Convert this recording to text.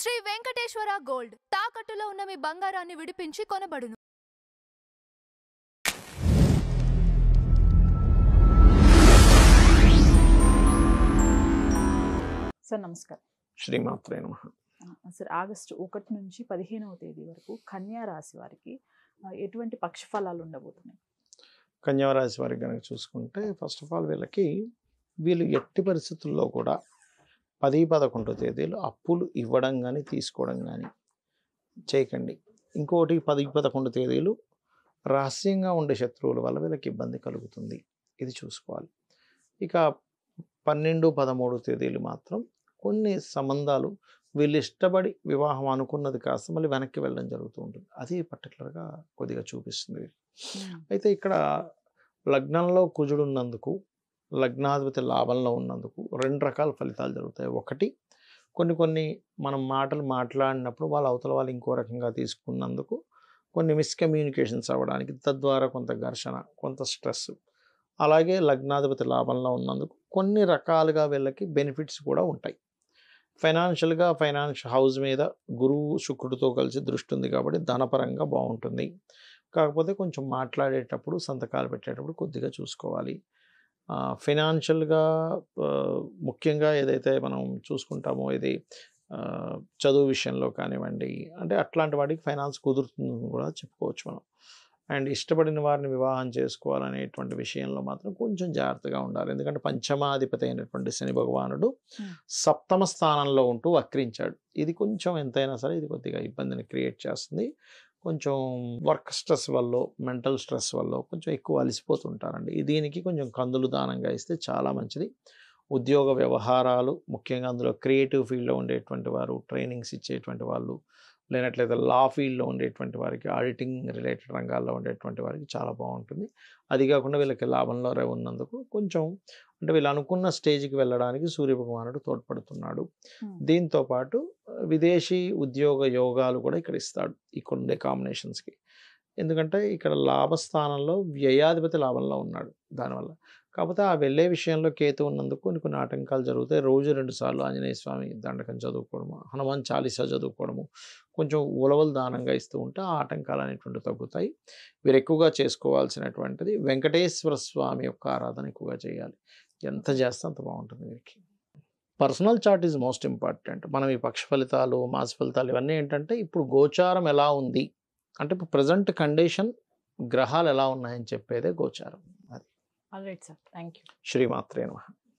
Shri Venkateswara gold తాకట్టులో ఉన్న మీ బంగారాన్ని విడిపించి కొనబడును. సార్ నమస్కారం. శ్రీమాత్రే నమః. సార్ ఆగస్టు 1 నుంచి 15వ తేదీ వరకు కన్యా రాశి వారికి ఎటువంటి పక్ష ఫలాలు ఉండబోతున్నాయి? కన్యా రాశి వారికి కనుక చూసుకుంటే ఫస్ట్ ఆఫ్ ఆల్ వీళ్ళు ఎట్టి పరిస్థితుల్లో కూడా 10-11 తేదీలు అప్పులు ఇవ్వడం కానీ తీసుకోవడం కానీ చేయకండి. ఇంకోటి 10-11 తేదీలు రహస్యంగా ఉండే శత్రువుల వల్ల వీళ్ళకి ఇబ్బంది కలుగుతుంది, ఇది చూసుకోవాలి. ఇక 12-13 తేదీలు మాత్రం కొన్ని సంబంధాలు వీళ్ళు ఇష్టపడి వివాహం అనుకున్నది కాస్త మళ్ళీ వెనక్కి వెళ్ళడం జరుగుతూ ఉంటుంది, అది పర్టికులర్గా కొద్దిగా చూపిస్తుంది. అయితే ఇక్కడ లగ్నంలో కుజుడు ఉన్నందుకు, లగ్నాధిపతి లాభంలో ఉన్నందుకు 2 రకాల ఫలితాలు జరుగుతాయి. ఒకటి, కొన్ని మనం మాటలు మాట్లాడినప్పుడు వాళ్ళ అవతల వాళ్ళు ఇంకో రకంగా తీసుకున్నందుకు కొన్ని మిస్కమ్యూనికేషన్స్ అవ్వడానికి, తద్వారా కొంత ఘర్షణ, కొంత స్ట్రెస్. అలాగే లగ్నాధిపతి లాభంలో ఉన్నందుకు కొన్ని రకాలుగా వీళ్ళకి బెనిఫిట్స్ కూడా ఉంటాయి. ఫైనాన్షియల్గా ఫైనాన్షియల్ హౌస్ మీద గురువు శుక్రుడితో కలిసి దృష్టి ఉంది కాబట్టి ధనపరంగా బాగుంటుంది. కాకపోతే కొంచెం మాట్లాడేటప్పుడు, సంతకాలు పెట్టేటప్పుడు కొద్దిగా చూసుకోవాలి. ఫైనాన్షియల్గా ముఖ్యంగా ఏదైతే మనం చూసుకుంటామో ఇది చదువు విషయంలో కానివ్వండి, అంటే అట్లాంటి వాటికి ఫైనాన్స్ కుదురుతుందని కూడా చెప్పుకోవచ్చు మనం. అండ్ ఇష్టపడిన వారిని వివాహం చేసుకోవాలనేటువంటి విషయంలో మాత్రం కొంచెం జాగ్రత్తగా ఉండాలి. ఎందుకంటే పంచమాధిపతి అయినటువంటి శని భగవానుడు 7వ స్థానంలో ఉంటూ వక్రించాడు. ఇది కొంచెం ఎంతైనా సరే ఇది కొద్దిగా ఇబ్బందిని క్రియేట్ చేస్తుంది. కొంచెం వర్క్ స్ట్రెస్ వల్ల, మెంటల్ స్ట్రెస్ వల్ల కొంచెం ఎక్కువ అలసిపోతుంటారండి. దీనికి కొంచెం కందులు దానంగా ఇస్తే చాలా మంచిది. ఉద్యోగ వ్యవహారాలు, ముఖ్యంగా అందులో క్రియేటివ్ ఫీల్డ్లో ఉండేటువంటి వారు, ట్రైనింగ్స్ ఇచ్చేటువంటి వాళ్ళు, లేనట్లయితే లా ఫీల్డ్లో ఉండేటువంటి వారికి, ఆడిటింగ్ రిలేటెడ్ రంగాల్లో ఉండేటువంటి వారికి చాలా బాగుంటుంది. అది కాకుండా వీళ్ళకి లాభంలో ఉన్నందుకు కొంచెం అంటే వీళ్ళు అనుకున్న స్టేజ్కి వెళ్ళడానికి సూర్యభగవానుడు తోడ్పడుతున్నాడు. దీంతోపాటు విదేశీ ఉద్యోగ యోగాలు కూడా ఇక్కడ ఇస్తాడు ఇక్కడ ఉండే కాంబినేషన్స్కి. ఎందుకంటే ఇక్కడ లాభస్థానంలో వ్యయాధిపతి లాభంలో ఉన్నాడు దానివల్ల. కాకపోతే ఆ వెళ్ళే విషయంలో కేతు ఉన్నందుకు కొన్ని ఆటంకాలు జరుగుతాయి. రోజు 2 సార్లు ఆంజనేయ స్వామి దండకం చదువుకోవడము, హనుమాన్ చాలీసా చదువుకోవడము, కొంచెం ఉలవలు దానంగా ఇస్తూ ఉంటే ఆ ఆటంకాలు అనేటువంటి తగ్గుతాయి. వీరు ఎక్కువగా చేసుకోవాల్సినటువంటిది వెంకటేశ్వర స్వామి యొక్క ఆరాధన ఎక్కువగా చేయాలి. ఎంత చేస్తే అంత బాగుంటుంది వీరికి. Personal chart is most important. మనం ఈ పక్ష ఫలితాలు, మాస ఫలితాలు ఇవన్నీ ఏంటంటే ఇప్పుడు గోచారం ఎలా ఉంది అంటే ఇప్పుడు ప్రజెంట్ కండిషన్ గ్రహాలు ఎలా ఉన్నాయని చెప్పేదే గోచారం. అది ఆల్రైట్ సార్, థ్యాంక్ యూ. శ్రీమాత్రే నమః.